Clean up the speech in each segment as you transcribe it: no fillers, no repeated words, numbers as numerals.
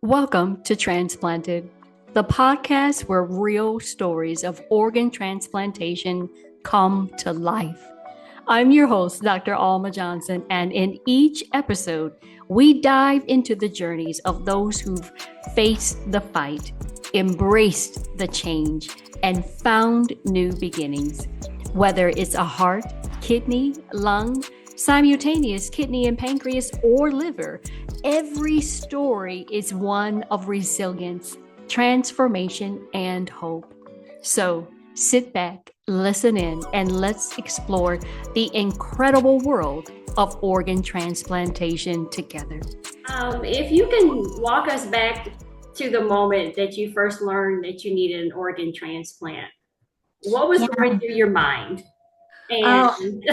Welcome to Transplanted, the podcast where real stories of organ transplantation come to life. I'm your host, Dr. Allma Johnson, and in each episode, we dive into the journeys of those who've faced the fight, embraced the change, and found new beginnings. Whether it's a heart, kidney, lung, simultaneous kidney and pancreas, or liver, every story is one of resilience, transformation, and hope. So sit back, listen in, and let's explore the incredible world of organ transplantation together. If you can walk us back to the moment that you first learned that you needed an organ transplant, what was going through your mind? And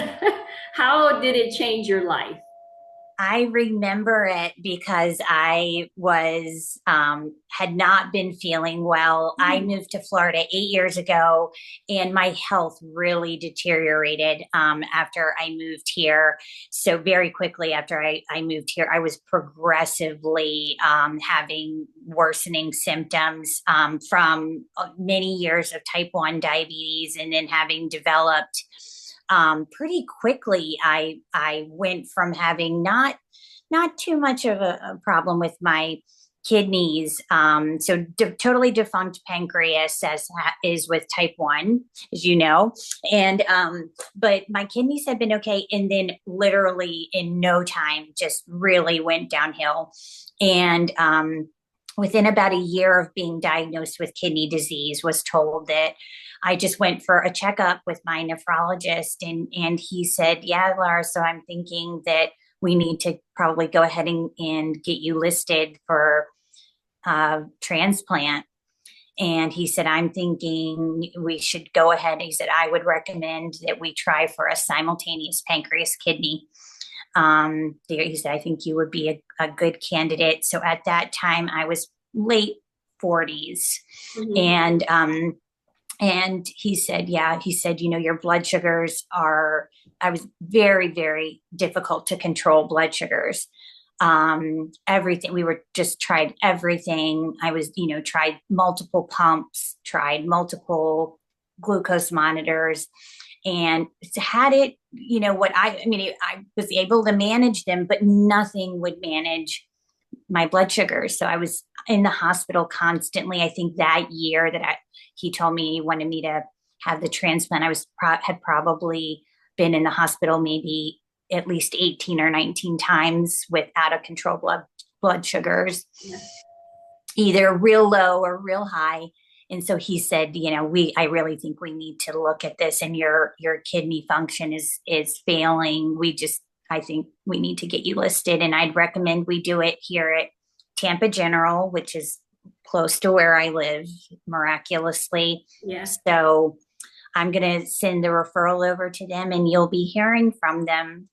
how did it change your life? I remember it because I was had not been feeling well. I moved to Florida 8 years ago, and my health really deteriorated after I moved here. So very quickly after I moved here, I was progressively having worsening symptoms from many years of type 1 diabetes, and then having developed pretty quickly. I went from having not too much of a problem with my kidneys, totally defunct pancreas, as is with type 1, as you know, and but my kidneys had been okay, and then literally in no time just really went downhill. And within about a year of being diagnosed with kidney disease, was told that I just went for a checkup with my nephrologist, and he said, "Yeah, Laura, so I'm thinking that we need to probably go ahead and get you listed for transplant." And he said, "I'm thinking we should go ahead." He said, "I would recommend that we try for a simultaneous pancreas kidney." He said, "I think you would be a good candidate." So at that time, I was late 40s. And he said, your blood sugars are, I was very, very difficult to control blood sugars. Everything, we were just tried everything. I was, tried multiple pumps, tried multiple glucose monitors, and had it, I was able to manage them, but nothing would manage my blood sugars. So I was in the hospital constantly. I think that year that he told me he wanted me to have the transplant, had probably been in the hospital maybe at least 18 or 19 times with out of control blood sugars, either real low or real high. And so he said, I really think we need to look at this, and your kidney function is failing. I think we need to get you listed, and I'd recommend we do it here at Tampa General, which is close to where I live, miraculously. Yes. So I'm going to send the referral over to them, and you'll be hearing from them.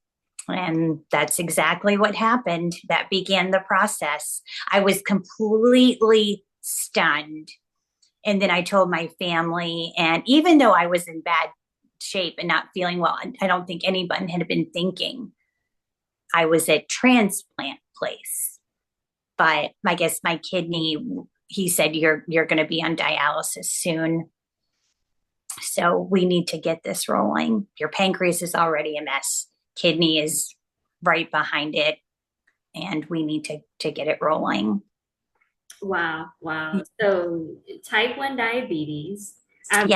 And that's exactly what happened. That began the process. I was completely stunned. And then I told my family, and even though I was in bad shape and not feeling well, I don't think anyone had been thinking I was at transplant place. But I guess my kidney, he said, you're going to be on dialysis soon. So we need to get this rolling. Your pancreas is already a mess. Kidney is right behind it. And we need to get it rolling. Wow. So type 1 diabetes. I'm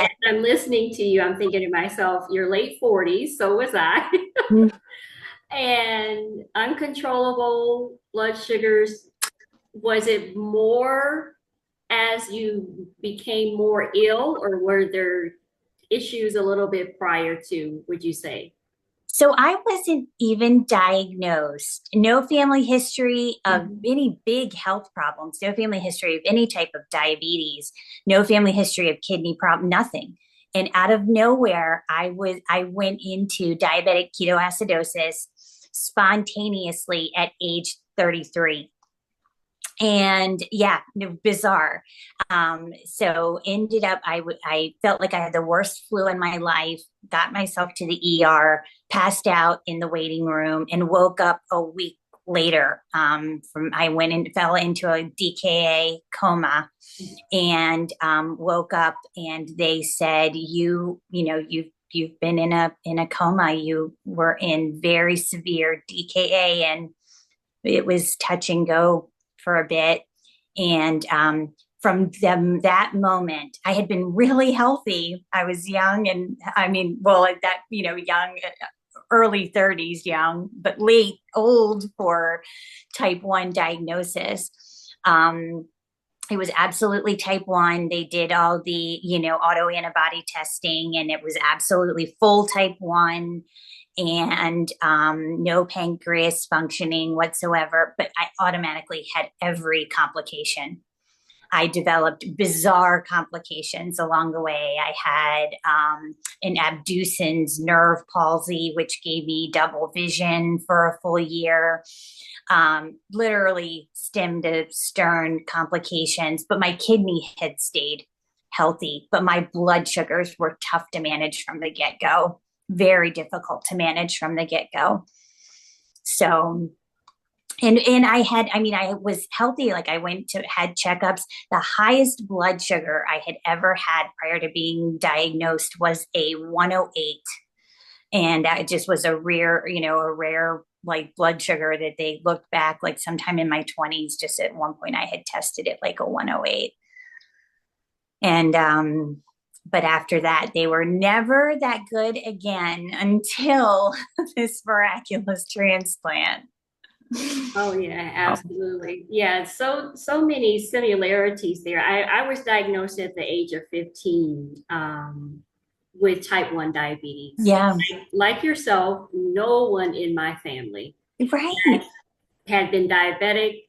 listening to you. I'm thinking to myself, you're late 40s, so was I. And uncontrollable blood sugars. Was it more as you became more ill, or were there issues a little bit prior to, would you say? So I wasn't even diagnosed. No family history of any big health problems, no family history of any type of diabetes, no family history of kidney problem, nothing. And out of nowhere, I went into diabetic ketoacidosis spontaneously at age 33. And bizarre. So ended up, I felt like I had the worst flu in my life, got myself to the ER, passed out in the waiting room, and woke up a week later. From I went and fell into a DKA coma and woke up, and they said, you've been in a coma. You were in very severe DKA, and it was touch and go for a bit. And from that moment, I had been really healthy. I was young, and I mean, well, at that, young, early 30s, young, but late, old for type 1 diagnosis. It was absolutely type 1. They did all the, autoantibody testing, and it was absolutely full type 1 and no pancreas functioning whatsoever. But I automatically had every complication. I developed bizarre complications along the way. I had an Abducens nerve palsy, which gave me double vision for a full year. Literally stem to stern complications, but my kidney had stayed healthy, but my blood sugars were tough to manage from the get-go, very difficult to manage from the get-go. So, and I was healthy. Like I had checkups. The highest blood sugar I had ever had prior to being diagnosed was a 108. And that just was a rare like blood sugar that they looked back like sometime in my 20s. Just at one point I had tested it like a 108. And but after that, they were never that good again until this miraculous transplant. Oh yeah, absolutely. Yeah, so many similarities there. I was diagnosed at the age of 15 with type 1 diabetes. Yeah. Like yourself, no one in my family Right. had been diabetic,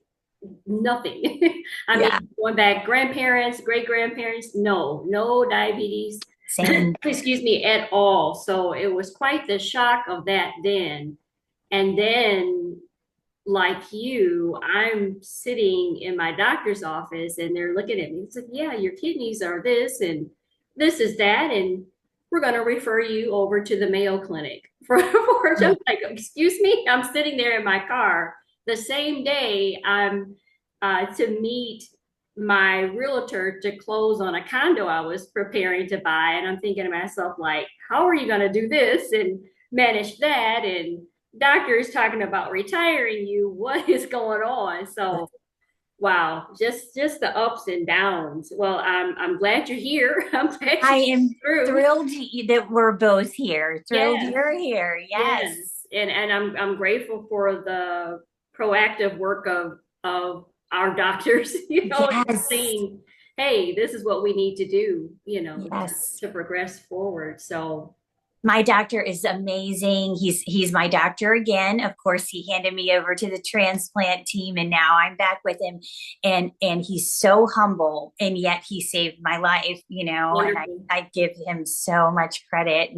nothing. I mean, Yeah. going back, grandparents, great grandparents, no diabetes, Same. excuse me, at all. So it was quite the shock of that then. And then, like you, I'm sitting in my doctor's office and they're looking at me. It's like, yeah, your kidneys are this and this is that. And we're going to refer you over to the Mayo Clinic for just like, excuse me, I'm sitting there in my car. The same day, I'm to meet my realtor to close on a condo I was preparing to buy. And I'm thinking to myself, like, how are you going to do this and manage that? And doctors talking about retiring you. What is going on? So wow, just the ups and downs. Well, I'm glad you're here. I'm glad I you am through. thrilled that we're both here. Thrilled Yes, you're here. Yes. yes. And I'm grateful for the proactive work of our doctors, Yes. saying, hey, this is what we need to do, Yes. to progress forward. So My doctor is amazing. He's my doctor again. Of course, he handed me over to the transplant team, and now I'm back with him. And he's so humble, and yet he saved my life. And wonderful. I give him so much credit,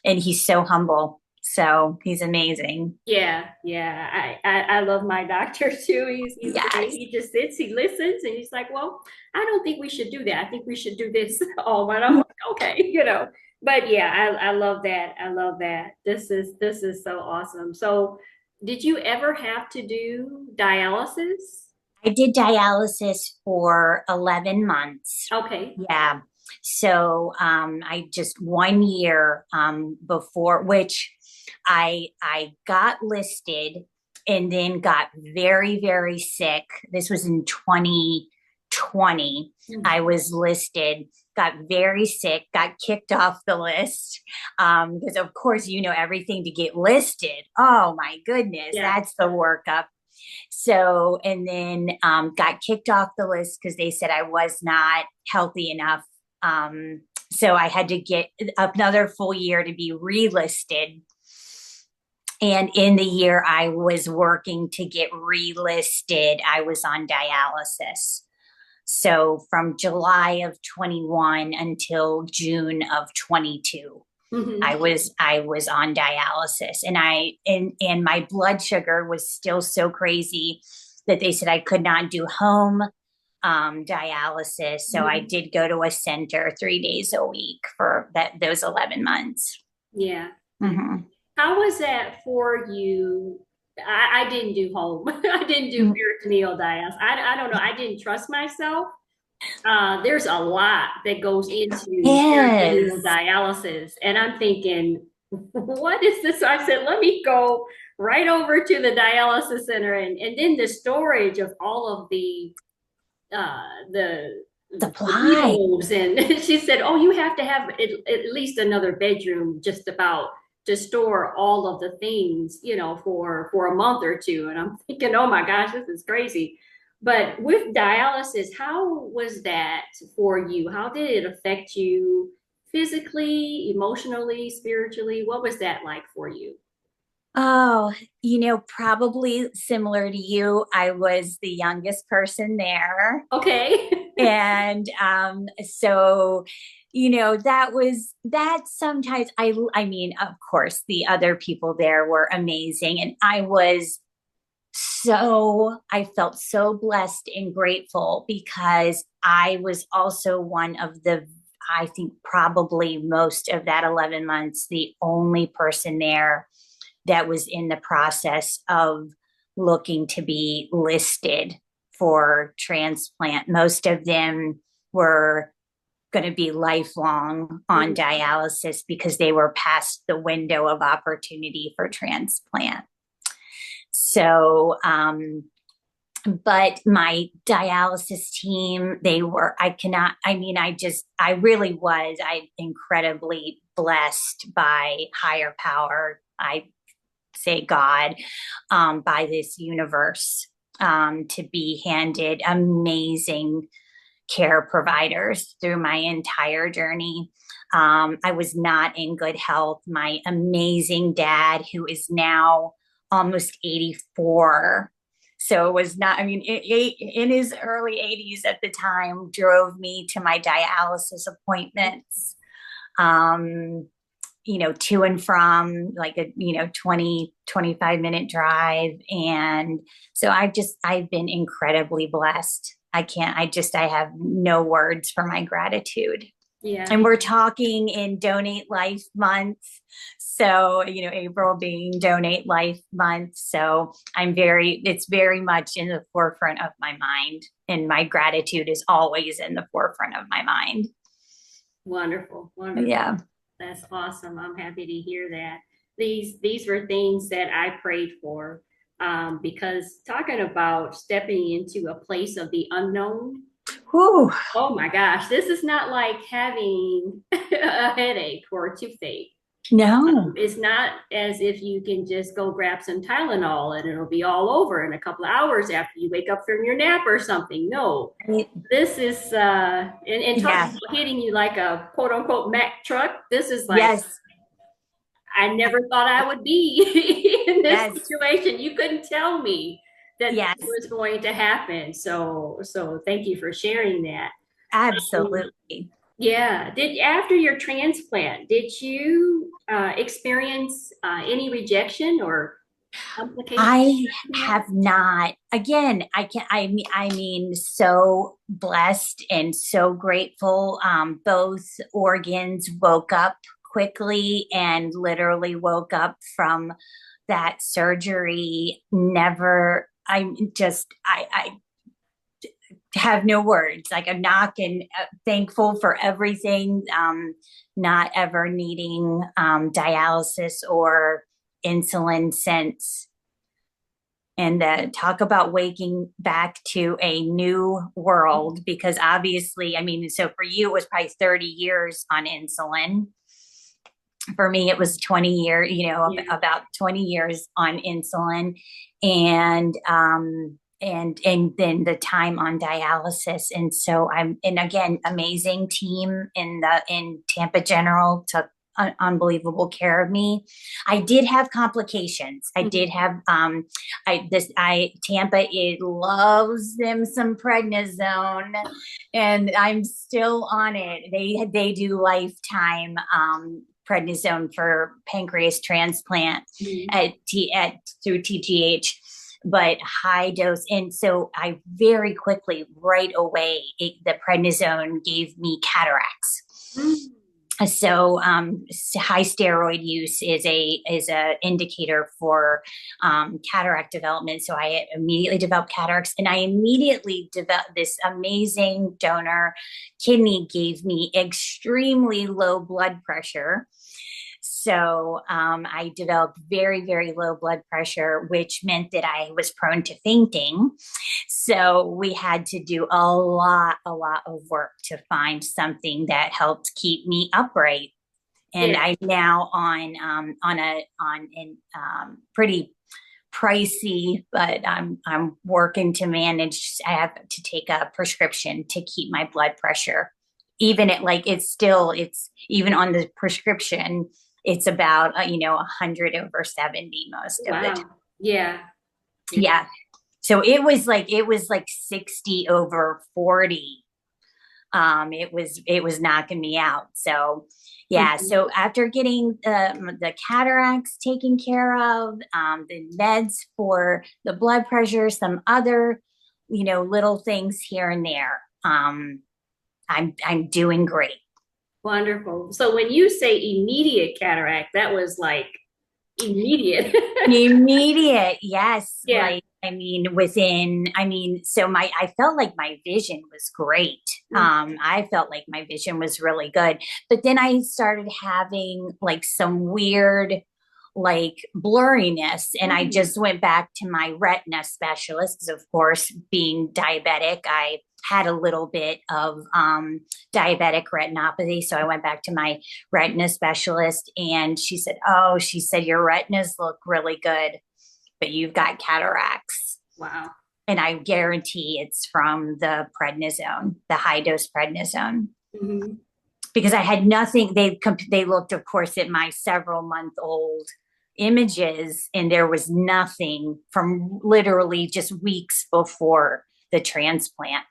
and he's so humble. So he's amazing. Yeah, yeah. I love my doctor too. He's great. Yes. He just sits, he listens, and he's like, well, I don't think we should do that. I think we should do this. Oh, and I'm like, okay. But yeah, I love that. I love that. This is so awesome. So did you ever have to do dialysis? I did dialysis for 11 months. Okay. Yeah. So I just 1 year before, which I got listed and then got very, very sick. This was in 2020. I was listed, got very sick, got kicked off the list because, of course, everything to get listed. Oh, my goodness, Yeah. that's the workup. So, and then got kicked off the list because they said I was not healthy enough. So I had to get another full year to be relisted. And in the year I was working to get relisted, I was on dialysis. So from July of 21 until June of 22. Mm-hmm. I was on dialysis, and my blood sugar was still so crazy that they said I could not do home dialysis. So I did go to a center 3 days a week for those 11 months. Yeah. Mm-hmm. How was that for you I didn't do home. I didn't do Mm. peritoneal dialysis. I don't know. I didn't trust myself. There's a lot that goes into peritoneal Yes. dialysis. And I'm thinking, what is this? So I said, let me go right over to the dialysis center and then the storage of all of uh, the the Supply. needles. And she said, oh, you have to have at least another bedroom just about to store all of the things, for a month or two. And I'm thinking, oh my gosh, this is crazy. But with dialysis, how was that for you? How did it affect you physically, emotionally, spiritually? What was that like for you? Oh, probably similar to you. I was the youngest person there. Okay. And so, that sometimes I mean, of course, the other people there were amazing. And I felt so blessed and grateful because I was also one of I think probably most of that 11 months, the only person there that was in the process of looking to be listed for transplant. Most of them were going to be lifelong on dialysis because they were past the window of opportunity for transplant. So, but my dialysis team, I really was, incredibly blessed by higher power. I say God, by this universe, to be handed amazing care providers through my entire journey. I was not in good health. My amazing dad, who is now almost 84. So it was not, in his early 80s at the time, drove me to my dialysis appointments. Um, to and from like a, 20-25 minute drive. And so I've been incredibly blessed. I have no words for my gratitude. Yeah. And we're talking in Donate Life Month. So, April being Donate Life Month. So it's very much in the forefront of my mind. And my gratitude is always in the forefront of my mind. Wonderful. Wonderful. Yeah. That's awesome. I'm happy to hear that. These were things that I prayed for, because talking about stepping into a place of the unknown. Whew. Oh my gosh, this is not like having a headache or a toothache. No. It's not as if you can just go grab some Tylenol and it'll be all over in a couple of hours after you wake up from your nap or something. No, Right. this is and talking Yeah. about hitting you like a quote unquote Mack truck. This is like Yes. I never thought I would be in this Yes. situation. You couldn't tell me that Yes. this was going to happen. So thank you for sharing that. Um, Absolutely. yeah. Did after your transplant, did you experience any rejection or complications? I have not. Again, I can so blessed and so grateful. Both organs woke up quickly and literally woke up from that surgery. Never, I have no words. Like I'm not and thankful for everything. Not ever needing dialysis or insulin since. And talk about waking back to a new world because obviously, so for you, it was probably 30 years on insulin. For me, it was 20 years, Yeah. about 20 years on insulin. And then the time on dialysis. And so and again, amazing team in Tampa General took unbelievable care of me. I did have complications. I did have Tampa, it loves them some prednisone, and I'm still on it. They do lifetime prednisone for pancreas transplant Mhm. through TGH, but high dose. And so I very quickly, right away, the prednisone gave me cataracts. Mm. So high steroid use is a indicator for cataract development. So I immediately developed cataracts, and I immediately developed this amazing donor kidney gave me extremely low blood pressure. So I developed very, very low blood pressure, which meant that I was prone to fainting. So we had to do a lot of work to find something that helped keep me upright. And Yeah. I'm now on an pretty pricey, but I'm working to manage. I have to take a prescription to keep my blood pressure. Even at like it's even on the prescription, it's about 100/70 most of the time. Wow. Yeah. Yeah. So it was like 60/40. It was knocking me out. So yeah. Mhm. So after getting the cataracts taken care of, the meds for the blood pressure, some other little things here and there. I'm doing great. Wonderful. So when you say immediate cataract, that was like immediate. Immediate, yes. Yeah. Like, so I felt like my vision was great. I felt like my vision was really good. But then I started having like some weird, like blurriness. And I Mhm. just went back to my retina specialist because, of course, being diabetic, I had a little bit of diabetic retinopathy. So I went back to my retina specialist, and she said, your retinas look really good, but you've got cataracts. Wow. And I guarantee it's from the prednisone, the high dose prednisone. Mhm. Because I had nothing. They looked, of course, at my several month old images, and there was nothing from literally just weeks before the transplant.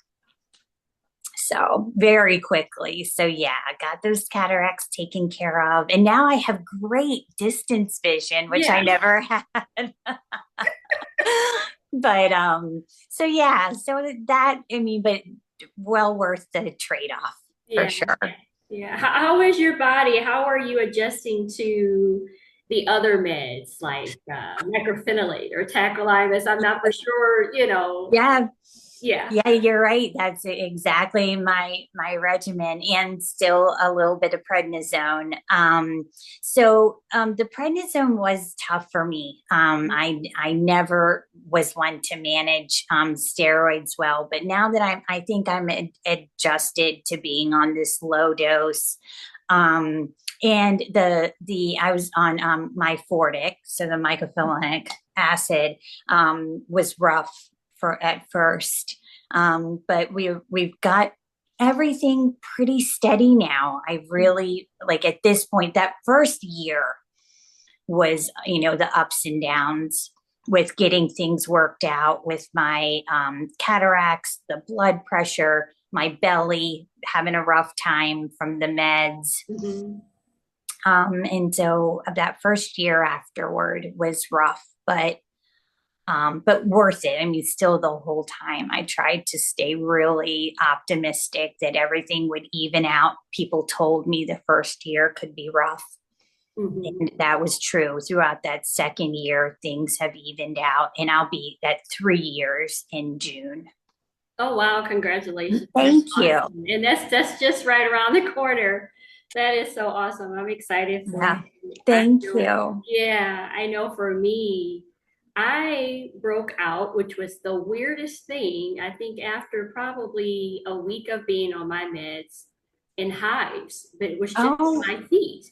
So very quickly. So yeah, I got those cataracts taken care of. And now I have great distance vision, which I Yeah. never had. But so yeah, so that but well worth the trade-off for Yeah. sure. Yeah. How is your body? How are you adjusting to the other meds like microphenolate or tacrolimus? I'm not for sure. Yeah, Yeah. yeah, you're right. That's exactly my regimen, and still a little bit of prednisone. The prednisone was tough for me. I never was one to manage steroids well, but now that I think I'm adjusted to being on this low dose. And the I was on my Fortic, so the mycophenolic acid was rough for at first. But we've got everything pretty steady now. I really like at this point, that first year was, the ups and downs with getting things worked out with my cataracts, the blood pressure, my belly, having a rough time from the meds. Mhm. And so that first year afterward was rough, but worth it. I mean, still the whole time I tried to stay really optimistic that everything would even out. People told me the first year could be rough. Mhm. And that was true. Throughout that second year, things have evened out, and I'll be at 3 years in June. Oh wow, congratulations. That's Thank you. awesome. And that's just right around the corner. That is so awesome. I'm excited for you. Yeah. I Thank know, you. yeah, I know for me, I broke out, which was the weirdest thing. I think after probably a week of being on my meds in hives, but it was just Oh, my feet.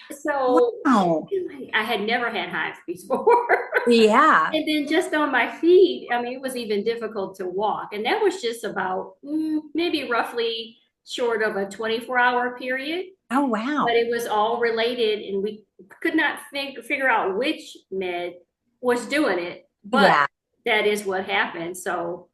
So wow. I had never had hives before. Yeah. And then just on my feet, I mean, it was even difficult to walk. And that was just about maybe roughly short of a 24-hour period. Oh, But wow. it was all related, and we could not figure out which med was doing it. But Yeah. that is what happened. So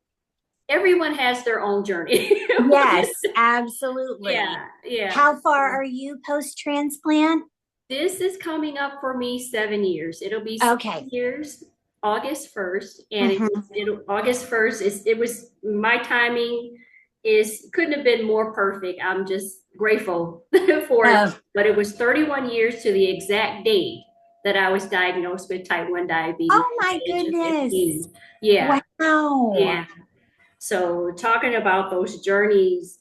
everyone has their own journey. Yes, absolutely. Yeah, yeah. How far are you post transplant? This is coming up for me 7 years. It'll be Okay. 7 years, August 1st. And Hmm. August 1st it was my timing. is couldn't have been more perfect. I'm just grateful for it. Oh, But it was 31 years to the exact date that I was diagnosed with type 1 diabetes oh at my the age of goodness. 15. Yeah, Wow. yeah. So talking about those journeys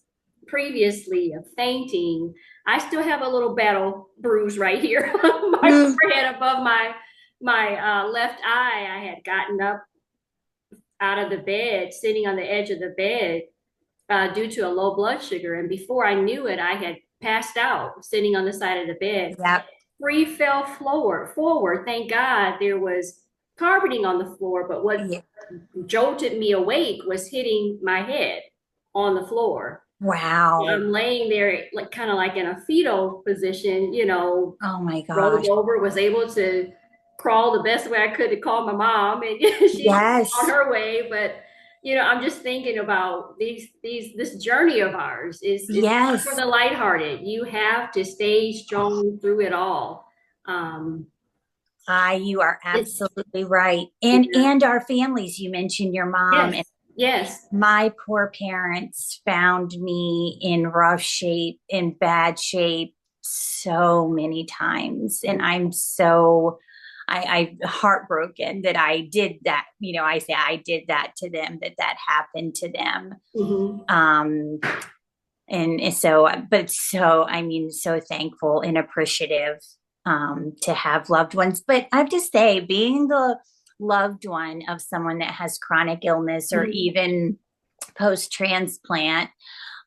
previously of fainting, I still have a little battle bruise right here on my Mm, forehead above my left eye. I had gotten up out of the bed, sitting on the edge of the bed due to a low blood sugar. And before I knew it, I had passed out sitting on the side of the bed. yep. Free fell forward. Thank God there was carpeting on the floor, but what Yeah. jolted me awake was hitting my head on the floor. Wow. I'm laying there, like kind of like in a fetal position, Oh my rolled gosh. over, was able to crawl the best way I could to call my mom, and she's on Yes. her way. But I'm just thinking about this journey of ours is not for Yes. the lighthearted. You have to stay strong through it all. Um, You are it's absolutely right. Yeah, And our families, you mentioned your mom and yes, yes, my poor parents found me in rough shape, in bad shape so many times. And I'm so I'm heartbroken that I did that. I say I did that to them, that happened to them. mm-hmm. Um, and so, but so, I mean, so thankful and appreciative to have loved ones. But I have to say, being the loved one of someone that has chronic illness or Mm-hmm. even post transplant,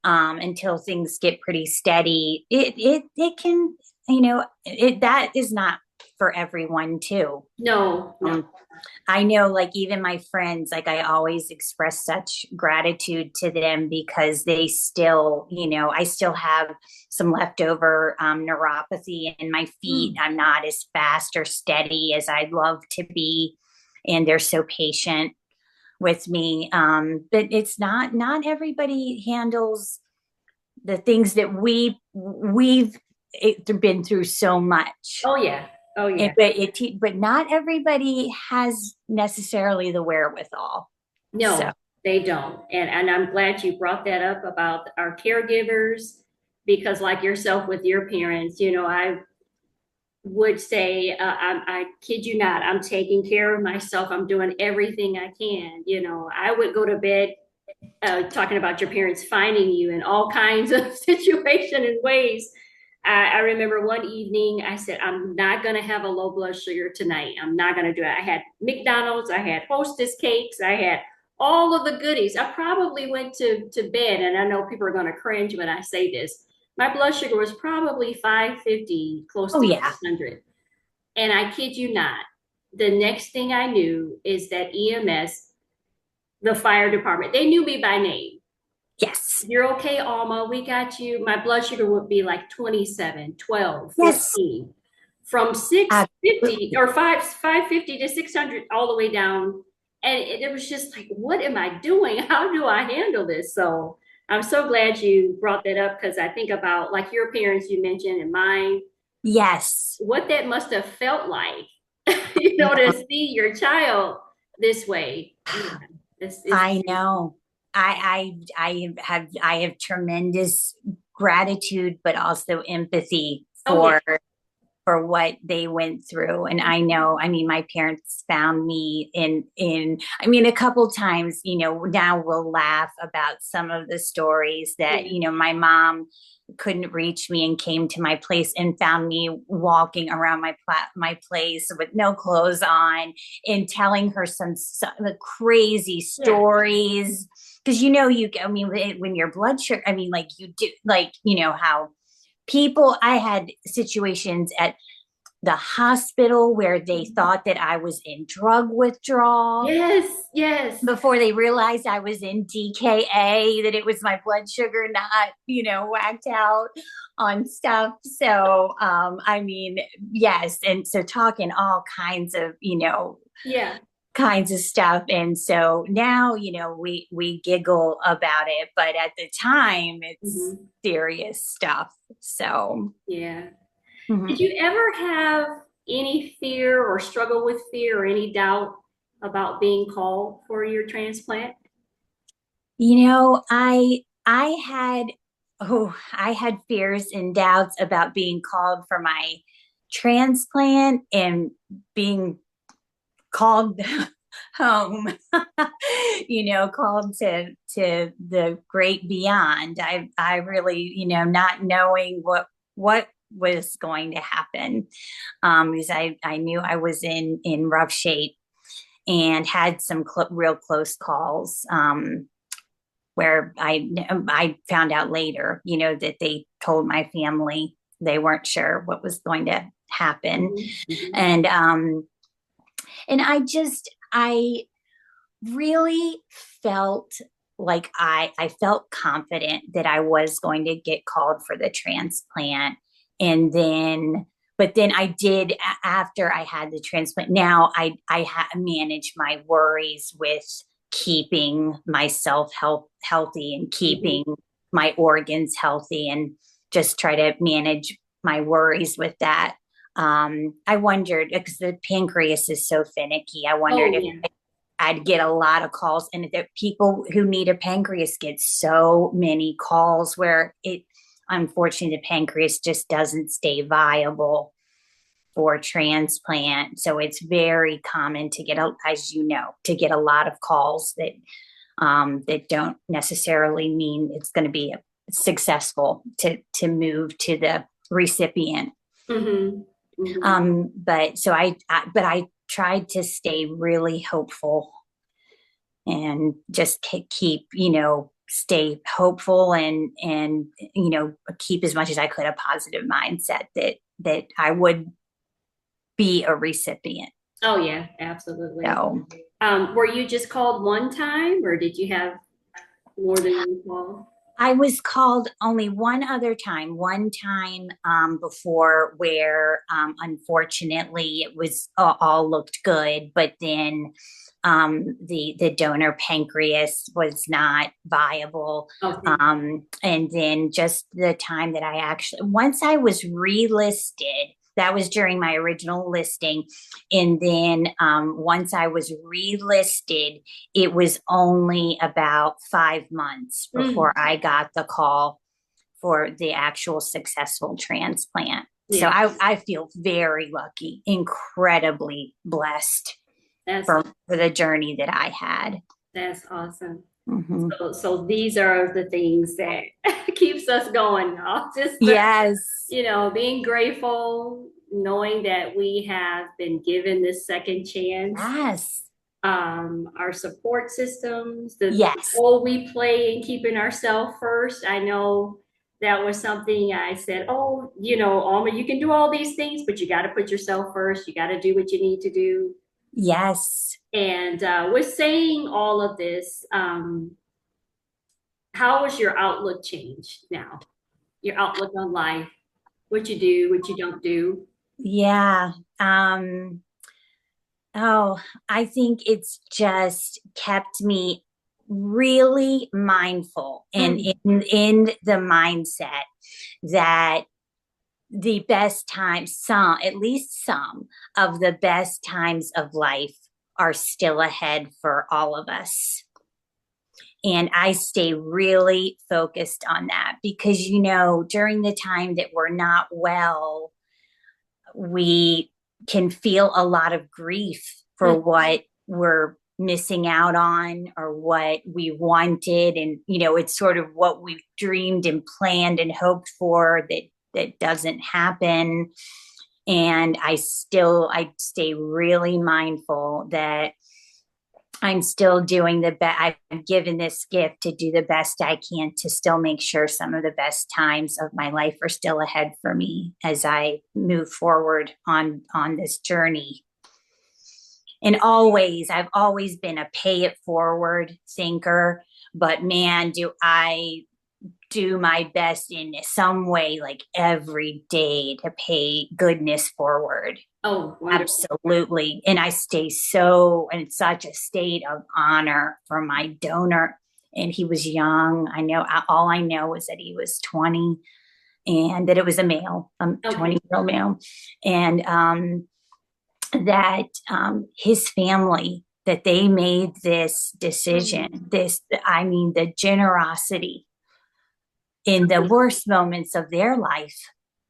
until things get pretty steady, it can, that is not for everyone too. No, no. Um, I know, like, even my friends, like, I always express such gratitude to them because they still, I still have some leftover neuropathy in my feet. Mm. I'm not as fast or steady as I'd love to be. And they're so patient with me. But it's not everybody handles the things that we've been through so much. Oh yeah. Oh yeah. But not everybody has necessarily the wherewithal. So No, they don't. And I'm glad you brought that up about our caregivers because like yourself with your parents, I would say, I kid you not, I'm taking care of myself. I'm doing everything I can. I would go to bed talking about your parents finding you in all kinds of situation and ways. I remember one evening I said, I'm not going to have a low blood sugar tonight. I'm not going to do it. I had McDonald's, I had Hostess cakes, I had all of the goodies. I probably went to bed, and I know people are going to cringe when I say this. My blood sugar was probably 550, close oh to yeah. 600. And I kid you not, the next thing I knew is that EMS, the fire department, they knew me by name. Yes. You're okay, Alma. We got you. My blood sugar would be like 27, 12, Yes. 14. From 650 Absolutely. or 550 to 600 all the way down. And it was just like, what am I doing? How do I handle this? So I'm so glad you brought that up because I think about like your parents you mentioned and mine, Yes. what that must have felt like, I to know. see your child this way. Yeah, it's I know. I have tremendous gratitude, but also empathy oh yeah. for what they went through. And I know, I mean, my parents found me I mean, a couple times, now we'll laugh about some of the stories that, Yeah. my mom couldn't reach me and came to my place and found me walking around my place with no clothes on and telling her some crazy Yeah. stories because I mean, when your blood sugar, I mean, like you do, like how people, I had situations at the hospital where they thought that I was in drug withdrawal Yes, yes. before they realized I was in DKA, that it was my blood sugar not, whacked out on stuff. So, I mean, yes. And so talking all kinds of, Yeah. kinds of stuff. And so now, we giggle about it, but at the time it's Hmm. serious stuff. So, Yeah. Did mhm. you ever have any fear or struggle with fear or any doubt about being called for your transplant? You know, I I had, I had fears and doubts about being called for my transplant and being called home, called to the great beyond. I really, not knowing what was going to happen, because I knew I was in rough shape and had some real close calls, where I found out later, that they told my family they weren't sure what was going to happen. Mm-hmm. And I really felt like I felt confident that I was going to get called for the transplant. And then, but then I did, after I had the transplant. Now I manage my worries with keeping myself healthy and keeping my organs healthy, and just try to manage my worries with that. I wondered, because the pancreas is so finicky, I wondered if Yeah. I'd get a lot of calls, and the people who need a pancreas get so many calls, where unfortunately, the pancreas just doesn't stay viable for transplant. So it's very common to get, as you know, to get a lot of calls that don't necessarily mean it's going to be successful to move to the recipient. Mm-hmm. Mm-hmm. But I tried to stay really hopeful, and just keep, stay hopeful, and keep as much as I could a positive mindset that I would be a recipient. Oh yeah, absolutely. So Were you just called one time, or did you have more than one call? I was called only one time, before, where, unfortunately, it was all looked good, but then, the donor pancreas was not viable. Okay. And then just the time that once I was relisted, that was during my original listing. And then, once I was relisted, it was only about 5 months before I got the call for the actual successful transplant. So Yeah, I feel very lucky, incredibly blessed that's for the journey that I had. that's awesome. Mm-hmm. So these are the things that keeps us going, y'all. Just Yes. being grateful, knowing that we have been given this second chance. Yes. Our support systems, the Yes. role we play in keeping ourselves first. I know that was something I said, oh, Alma, you can do all these things, but you got to put yourself first. You got to do what you need to do. Yes. And with saying all of this, how has your outlook changed now? Your outlook on life, what you do, what you don't do. Yeah. Oh, I think it's just kept me really mindful, and Mm. in the mindset that the best times, at least some of the best times of life, are still ahead for all of us. And I stay really focused on that, because, during the time that we're not well, we can feel a lot of grief for Mm. what we're missing out on, or what we wanted. And, it's sort of what we've dreamed and planned and hoped for that doesn't happen. And I stay really mindful that I'm still doing the best. I've given this gift to do the best I can to still make sure some of the best times of my life are still ahead for me as I move forward on this journey. And I've always been a pay it forward thinker, but man, do I do my best in some way, like every day, to pay goodness forward. Oh, wonderful. Absolutely. And I stay in such a state of honor for my donor. And he was young. All I know is that he was 20, and that it was a male, Okay. 20-year-old male. And that his family, that they made this decision, the generosity in the worst moments of their life,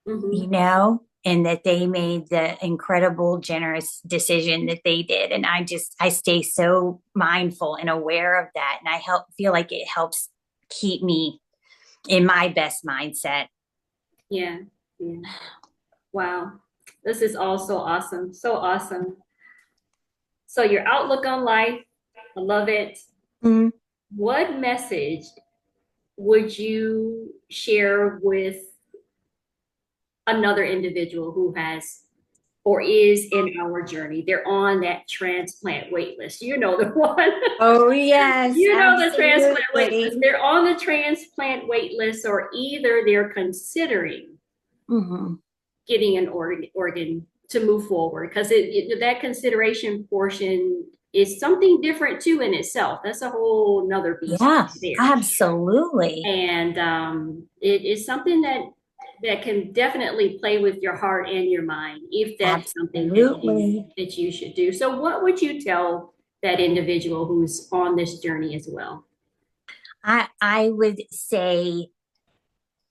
Mm-hmm. and that they made the incredible, generous decision that they did. And I stay so mindful and aware of that. And feel like it helps keep me in my best mindset. Yeah. Yeah. Wow. This is also awesome. So awesome. So your outlook on life, I love it. Mm. What message would you share with another individual who has or is in our journey? They're on that transplant wait list. You know the one. Oh, yes, You know the transplant wait list. absolutely. They're on the transplant wait list, or either they're considering Mm-hmm. getting an organ to move forward, because that consideration portion is something different too in itself. That's a whole nother beast Yeah, there. absolutely. And it is something that can definitely play with your heart and your mind if that's something Absolutely. that you should do. So what would you tell that individual who's on this journey as well? I would say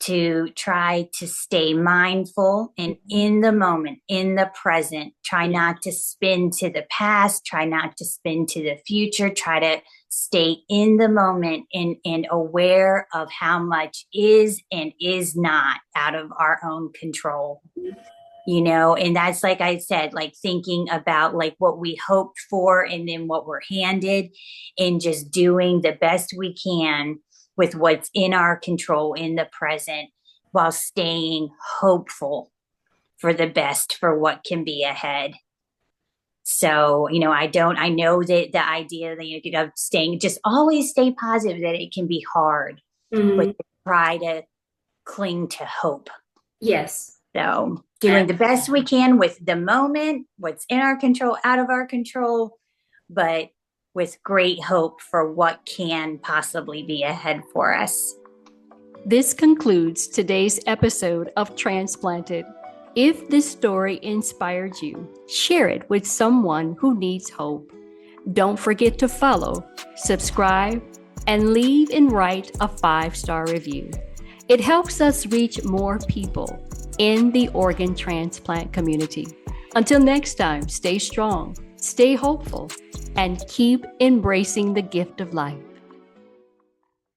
to try to stay mindful and in the moment, in the present. Try not to spin to the past, try not to spin to the future, try to stay in the moment and aware of how much is and is not out of our own control. And that's, like I said, like thinking about like what we hoped for and then what we're handed, and just doing the best we can with what's in our control in the present, while staying hopeful for the best for what can be ahead. So, I know that the idea that, of staying, just always stay positive, that it can be hard, but Mm-hmm. try to cling to hope. Yes. So, doing the best we can with the moment, what's in our control, out of our control, but with great hope for what can possibly be ahead for us. This concludes today's episode of Transplanted. If this story inspired you, share it with someone who needs hope. Don't forget to follow, subscribe, and leave and write a 5-star review. It helps us reach more people in the organ transplant community. Until next time, stay strong, stay hopeful, and keep embracing the gift of life.